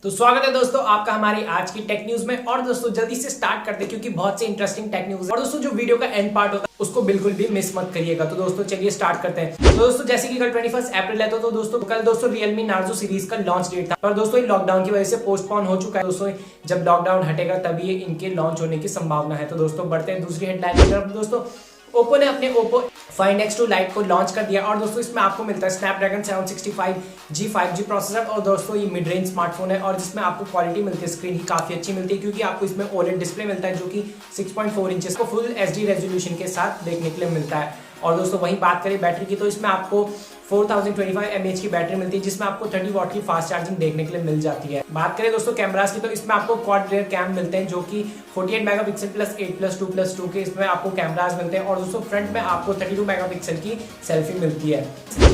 तो स्वागत है दोस्तों आपका हमारी आज की टेक न्यूज में। और दोस्तों जल्दी से स्टार्ट करते हैं क्योंकि बहुत से इंटरेस्टिंग टेक न्यूज है। और दोस्तों जो वीडियो का एंड पार्ट होता है उसको बिल्कुल भी मिस मत करिएगा। तो दोस्तों चलिए स्टार्ट करते हैं। तो दोस्तों जैसे कि कल 21 अप्रैल है तो दोस्तों कल दोस्तों Realme Narzo सीरीज का लॉन्च डेट था, पर दोस्तों लॉकडाउन की वजह से पोस्टपोन हो चुका है। दोस्तों जब लॉकडाउन हटेगा तभी इनके लॉन्च होने की संभावना है। तो दोस्तों बढ़ते हैं दूसरी हेडलाइन की तरफ। दोस्तों ओप्पो ने अपने ओप्पो Find X2 Lite को लॉन्च कर दिया और दोस्तों इसमें आपको मिलता है स्नैपड्रैगन 765G 5G प्रोसेसर। और दोस्तों ये मिड रेंज स्मार्टफोन है और जिसमें आपको क्वालिटी मिलती है स्क्रीन की काफी अच्छी मिलती है, क्योंकि आपको इसमें OLED डिस्प्ले मिलता है जो कि 6.4 इंचेस को फुल HD रेजोल्यूशन के साथ देखने के लिए मिलता है। और दोस्तों वहीं बात करें बैटरी की तो इसमें आपको 4025 mAh की बैटरी मिलती है, जिसमें आपको 30 वॉट की फास्ट चार्जिंग देखने के लिए मिल जाती है। बात करें दोस्तों कैमरास की तो इसमें आपको क्वाड रियर कैम मिलते हैं जो कि 48 मेगापिक्सल प्लस 8+2+2 के इसमें आपको कैमरास मिलते हैं। और दोस्तों फ्रंट में आपको 32 मेगापिक्सल की सेल्फी मिलती है।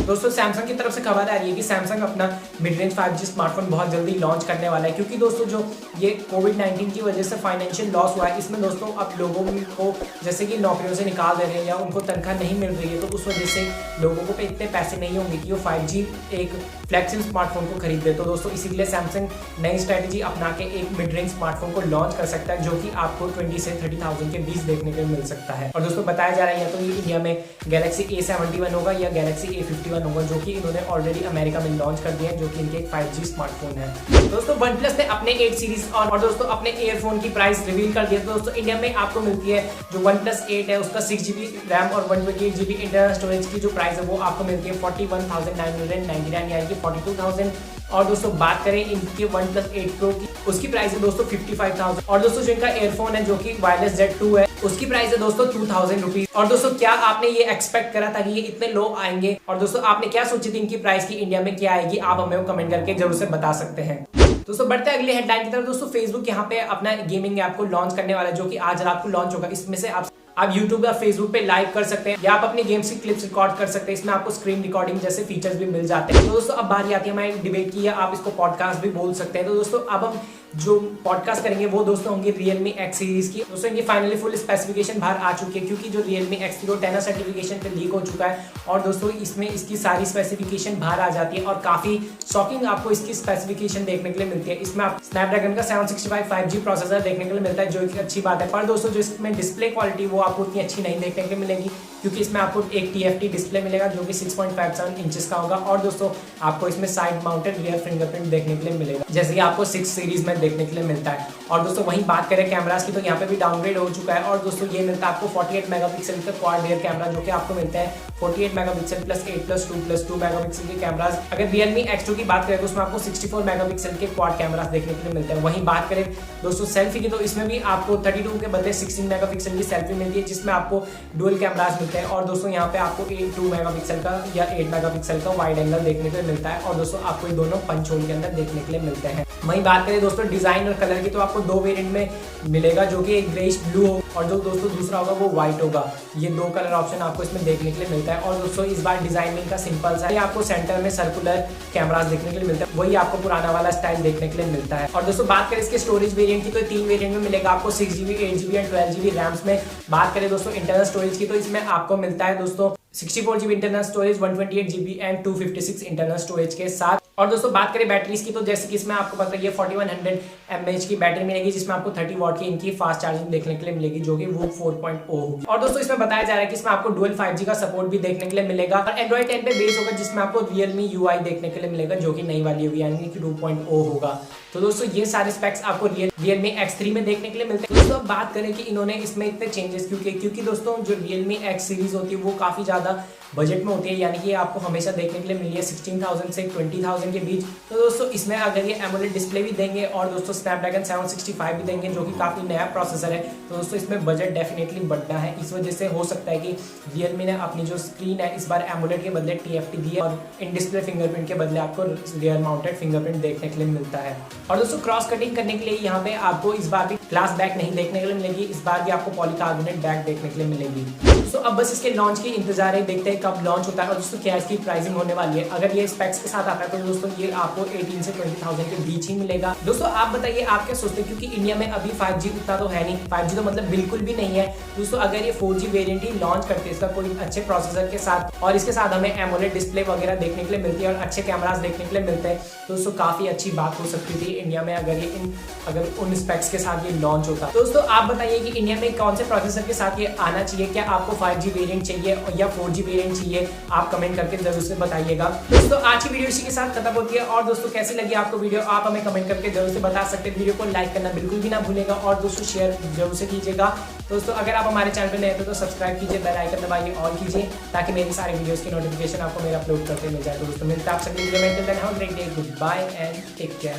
दोस्तों सैमसंग की तरफ से खबर आ रही है कि सैमसंग अपना मिड रेंज 5G स्मार्टफोन बहुत जल्दी लॉन्च करने वाला है, क्योंकि दोस्तों जो ये कोविड-19 की वजह से फाइनेंशियल लॉस हुआ है, इसमें दोस्तों अब लोगों को जैसे कि नौकरियों से निकाल दे रहे हैं या उनको तनख्वाह नहीं मिल रही है, तो उस वजह से लोगों को इतने पैसे नहीं होंगे कि वो 5G एक फ्लैगशिप स्मार्टफोन को खरीद दे। तो दोस्तों इसीलिए सैमसंग नई स्ट्रेटेजी अपना के एक मिड रेंज स्मार्टफोन को लॉन्च कर सकता है जो कि आपको 20 से 30,000 के बीच देखने को मिल सकता है। और दोस्तों बताया जा रहा है या तो ये इंडिया में गैलेक्सी A71 होगा या गैलेक्सी A51 होगा, जो कि इन्होंने ऑलरेडी अमेरिका में लॉन्च कर दिया है, जो कि इनके एक 5G स्मार्टफोन है। दोस्तों OnePlus ने अपने 8 सीरीज और दोस्तों अपने एयरफोन की प्राइस रिवील कर दी है। तो दोस्तों इंडिया में आपको मिलती है जो OnePlus 8 है उसका 6GB रैम और 128GB इंटरनल स्टोरेज की जो प्राइस है वो आपको मिलती है 41,999 यानी कि 42,000। और दोस्तों बात करें इनके OnePlus 8 Pro की, उसकी प्राइस है दोस्तों 55,000। और दोस्तों जो इनका एयरफोन है जो कि वायरलेस Z2 है उसकी प्राइस है दोस्तों 2,000 रुपीज। और दोस्तों क्या आपने ये एक्सपेक्ट करा था कि ये इतने लो आएंगे? और दोस्तों आपने क्या सोची थी इनकी प्राइस की इंडिया में क्या आएगी? आप हमें कमेंट करके जरूर से बता सकते हैं। दोस्तों बढ़ते हैं अगले हेडलाइन की तरफ। दोस्तों फेसबुक यहाँ पे अपना गेमिंग ऐप को लॉन्च करने वाला है जो कि आज रात को लॉन्च होगा। इसमें से आप YouTube या Facebook पे लाइव कर सकते हैं या आप अपनी गेम्स की क्लिप्स रिकॉर्ड कर सकते हैं। इसमें आपको स्क्रीन रिकॉर्डिंग जैसे फीचर्स भी मिल जाते हैं। तो दोस्तों अब बारी आती है हमारी डिबेट की, या आप इसको पॉडकास्ट भी बोल सकते हैं। तो दोस्तों अब हम जो पॉडकास्ट करेंगे वो दोस्तों होंगे Realme X सीरीज की। दोस्तों इनकी फाइनली फुल स्पेसिफिकेशन बाहर आ चुकी है, क्योंकि जो Realme X3 10 सर्टिफिकेशन पे लीक हो चुका है। और दोस्तों इसमें इसकी सारी स्पेसिफिकेशन बाहर आ जाती है और काफी शॉकिंग आपको इसकी स्पेसिफिकेशन देखने के लिए मिलती है। इसमें आप स्नैपड्रैगन का 765 5G प्रोसेसर देखने के लिए मिलता है जो एक अच्छी बात है। पर दोस्तों जो इसमें डिस्प्ले क्वालिटी वो आपको उतनी अच्छी नहीं देखने के लिए मिलेगी, क्योंकि इसमें आपको एक TFT डिस्प्ले मिलेगा जो कि 6.57 इंचेस का होगा। और दोस्तों आपको इसमें साइड माउंटेड रियर फिंगरप्रिंट देखने के लिए मिलेगा, जैसे कि आपको 6 सीरीज में देखने के लिए मिलता है। और दोस्तों वहीं बात करें कैमरास की तो यहाँ पे भी डाउनग्रेड हो चुका है। और दोस्तों ये मिलता है आपको 48 मेगापिक्सल का क्वाड रियर कैमरा, जो कि आपको मिलता है 48 मेगापिक्सल प्लस 8+2+2 मेगापिक्सल के कैमरास। अगर Realme X2 की बात करें तो उसमें आपको 64 मेगापिक्सल के क्वाड कैमरास देखने के लिए मिलते हैं। वहीं बात करें दोस्तों सेल्फी की तो इसमें भी आपको 32 के बदले 16 मेगापिक्सल की सेल्फी मिलती है, जिसमें आपको डुअल कैमरास मिलते हैं। और दोस्तों यहाँ पे आपको 2 मेगापिक्सल का या 8 मेगापिक्सल का वाइड एंगल देखने के लिए मिलता है। और दोस्तों आपको ये दोनों पंच होल के अंदर देखने के लिए मिलते हैं। वहीं बात करें दोस्तों डिजाइन और कलर की तो आपको 2 वेरिएंट में मिलेगा, जो कि एक ग्रेइश ब्लू हो और जो दोस्तों दूसरा होगा वो व्हाइट होगा। ये 2 कलर ऑप्शन आपको इसमें देखने के लिए मिलता है। और दोस्तों इस बार डिजाइनिंग का सिंपल सा है, आपको सेंटर में सर्कुलर कैमरास देखने के लिए मिलता है, वही आपको पुराना वाला स्टाइल देखने के लिए मिलता है। और दोस्तों बात करें इसके स्टोरेज वेरिएंट की तो 3 वेरिएंट में मिलेगा आपको 6GB 8GB and 12GB rams में। बात करें दोस्तों इंटरनल स्टोरेज की तो इसमें आपको मिलता है दोस्तों 64GB internal storage 128GB and 256 internal storage के साथ। और दोस्तों बात करें बैटरीज की तो जैसे कि इसमें आपको पता है 4100 mAh की बैटरी मिलेगी, जिसमें आपको 30 वॉट की इनकी फास्ट चार्जिंग देखने के लिए मिलेगी जो कि वो 4.0 होगी। और दोस्तों इसमें बताया जा रहा है कि इसमें आपको डुअल 5G का सपोर्ट भी देखने के लिए मिलेगा और Android 10 पे बेस होगा, जिसमें आपको Realme UI देखने के लिए मिलेगा जो कि नई वाली होगी यानी कि 2.0 होगा। तो दोस्तों ये सारे स्पेक्स आपको Realme X3 में देखने के लिए मिलते हैं। दोस्तों अब बात करें कि इन्होंने इसमें इतने चेंजेस क्योंकि दोस्तों जो Realme X सीरीज होती है वो काफी ज्यादा बजट में होती है, यानी कि आपको हमेशा देखने के लिए मिली है 16,000 से 20,000 के बीच। तो दोस्तों इसमें अगर ये एमोलेड डिस्प्ले भी देंगे और दोस्तों स्नैपड्रैगन 765 भी देंगे जो कि काफी नया प्रोसेसर है, तो दोस्तों इसमें बजट डेफिनेटली बढ़ना है। इस वजह से हो सकता है कि Realme ने अपनी जो स्क्रीन है इस बार एमोलेड के बदले TFT दी है और इन डिस्प्ले फिंगरप्रिंट के बदले आपको रियर माउंटेड फिंगरप्रिंट देखने के लिए मिलता है। और दोस्तों क्रॉस कटिंग करने के लिए यहाँ पे आपको इस बार भी ग्लास बैक नहीं देखने के लिए मिलेगी, इस बार भी आपको पॉलीकार्बोनेट बैक देखने के लिए मिलेगी। दोस्तों अब बस इसके लॉन्च की इंतजार रहे हैं, देखते हैं कब लॉन्च होता है और दोस्तों क्या इसकी प्राइसिंग होने वाली है। अगर ये स्पेक्स के साथ आता है तो दोस्तों ये आपको 18 से 20,000 के बीच ही मिलेगा। दोस्तों आप बताइए आप क्या सोचते हैं, क्योंकि इंडिया में अभी 5G उतना तो है नहीं, 5G तो मतलब बिल्कुल भी नहीं है दोस्तों। अगर ये 4G वेरिएंट ही लॉन्च करते हैं इसका कोई अच्छे प्रोसेसर के साथ और इसके साथ हमें एमोलेड डिस्प्ले वगैरह देखने के लिए मिलती है और अच्छे कैमरास देखने के लिए मिलते हैं, तो दोस्तों काफी अच्छी बात हो सकती थी इंडिया में अगर उन स्पेक्स के साथ ये लॉन्च होता। दोस्तों आप बताइए कि इंडिया में कौन से प्रोसेसर के साथ ये आना चाहिए, क्या आपको 5G वेरिएंट चाहिए या 4G वेरिएंट चाहिए, आप कमेंट करके जरूर से बताइएगा। दोस्तों आज की वीडियो इसी के साथ खत्म होती है और दोस्तों कैसी लगी आपको वीडियो आप हमें कमेंट करके जरूर से बता सकते हैं। वीडियो को लाइक करना बिल्कुल भी ना भूलेगा और दोस्तों शेयर जरूर से कीजिएगा। दोस्तों अगर आप हमारे चैनल पर नए थे तो सब्सक्राइब कीजिए, बेल आइकन दबाइए ऑल कीजिए ताकि मेरी सारे वीडियोस की नोटिफिकेशन आपको मेरे अपलोड करते मिल जाए। तो दोस्तों मिलते हैं आपसे वीडियो में, till then have a great day, goodbye and take care.